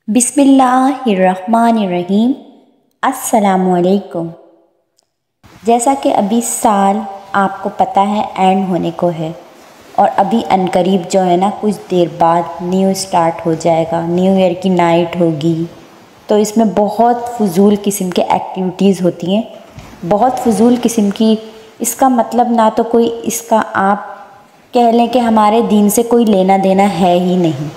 बिस्मिल्लाहिर्रहमानिर्रहीम। अस्सलामुअलैकुम। जैसा कि अभी साल आपको पता है एंड होने को है और अभी अनकरीब जो है ना कुछ देर बाद न्यू स्टार्ट हो जाएगा, न्यू ईयर की नाइट होगी। तो इसमें बहुत फ़ुज़ूल किस्म के एक्टिविटीज़ होती हैं, बहुत फ़ुज़ूल किस्म की। इसका मतलब ना तो कोई इसका आप कह लें कि हमारे दीन से कोई लेना देना है ही नहीं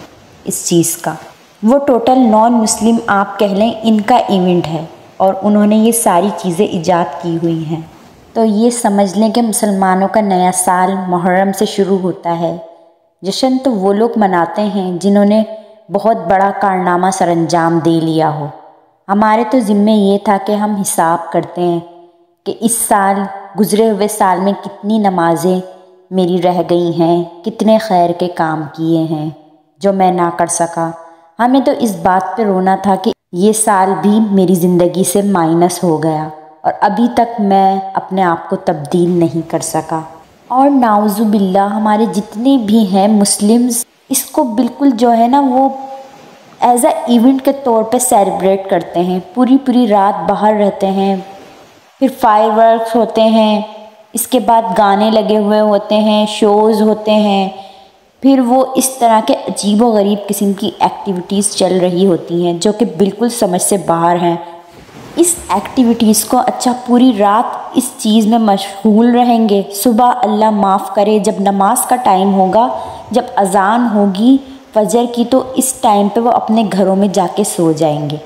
इस चीज़ का। वो टोटल नॉन मुस्लिम आप कह लें इनका इवेंट है और उन्होंने ये सारी चीज़ें ईजाद की हुई हैं। तो ये समझ लें कि मुसलमानों का नया साल मुहर्रम से शुरू होता है। जश्न तो वो लोग मनाते हैं जिन्होंने बहुत बड़ा कारनामा सरअंजाम दे लिया हो। हमारे तो ज़िम्मे ये था कि हम हिसाब करते हैं कि इस साल गुज़रे हुए साल में कितनी नमाज़ें मेरी रह गई हैं, कितने खैर के काम किए हैं जो मैं ना कर सका। हमें तो इस बात पे रोना था कि ये साल भी मेरी ज़िंदगी से माइनस हो गया और अभी तक मैं अपने आप को तब्दील नहीं कर सका। और नाउज़ुबिल्लाह हमारे जितने भी हैं मुस्लिम्स इसको बिल्कुल जो है ना वो एज़ अ इवेंट के तौर पे सेलिब्रेट करते हैं। पूरी पूरी रात बाहर रहते हैं, फिर फायरवर्क्स होते हैं, इसके बाद गाने लगे हुए होते हैं, शोज़ होते हैं, फिर वो इस तरह के अजीब व गरीब किस्म की एक्टिविटीज़ चल रही होती हैं जो कि बिल्कुल समझ से बाहर हैं। इस एक्टिविटीज़ को अच्छा पूरी रात इस चीज़ में मशगूल रहेंगे। सुबह अल्लाह माफ़ करे जब नमाज का टाइम होगा, जब अज़ान होगी फजर की, तो इस टाइम पे वो अपने घरों में जाके सो जाएंगे।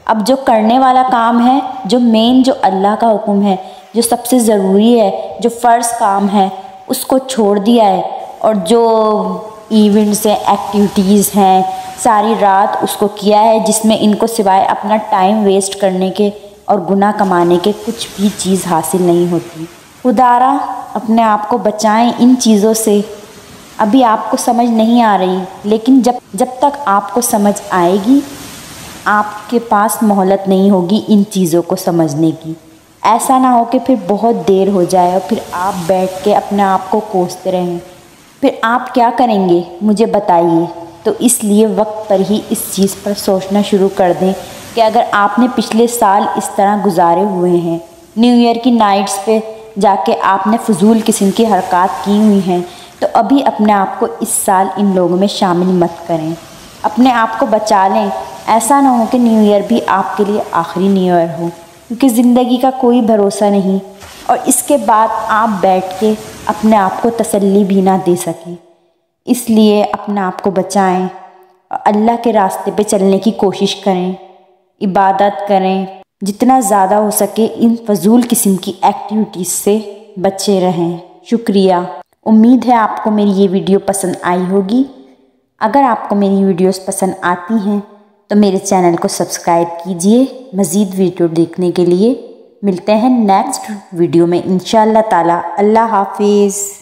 अब जो करने वाला काम है, जो मेन जो अल्लाह का हुक्म है, जो सबसे ज़रूरी है, जो फ़र्ज़ काम है, उसको छोड़ दिया है और जो इवेंट्स हैं, एक्टिविटीज़ हैं, सारी रात उसको किया है जिसमें इनको सिवाय अपना टाइम वेस्ट करने के और गुनाह कमाने के कुछ भी चीज़ हासिल नहीं होती। खुदारा अपने आप को बचाएं इन चीज़ों से। अभी आपको समझ नहीं आ रही, लेकिन जब तक आपको समझ आएगी आपके पास मोहलत नहीं होगी इन चीज़ों को समझने की। ऐसा ना हो कि फिर बहुत देर हो जाए और फिर आप बैठ के अपने आप को कोसते रहें। फिर आप क्या करेंगे मुझे बताइए। तो इसलिए वक्त पर ही इस चीज़ पर सोचना शुरू कर दें कि अगर आपने पिछले साल इस तरह गुजारे हुए हैं, न्यू ईयर की नाइट्स पे जाके आपने फ़ुज़ूल किस्म की हरकत की हुई हैं, तो अभी अपने आप को इस साल इन लोगों में शामिल मत करें। अपने आप को बचा लें। ऐसा ना हो कि न्यू ईयर भी आपके लिए आखिरी न्यू ईयर हो, क्योंकि ज़िंदगी का कोई भरोसा नहीं और इसके बाद आप बैठ के अपने आप को तसल्ली भी ना दे सकें। इसलिए अपने आप को बचाएं और अल्लाह के रास्ते पे चलने की कोशिश करें, इबादत करें। जितना ज़्यादा हो सके इन फजूल किस्म की एक्टिविटीज़ से बचे रहें। शुक्रिया। उम्मीद है आपको मेरी ये वीडियो पसंद आई होगी। अगर आपको मेरी वीडियोस पसंद आती हैं तो मेरे चैनल को सब्सक्राइब कीजिए मज़ीद वीडियो देखने के लिए। मिलते हैं नेक्स्ट वीडियो में इंशाअल्लाह ताला। अल्लाह हाफिज़।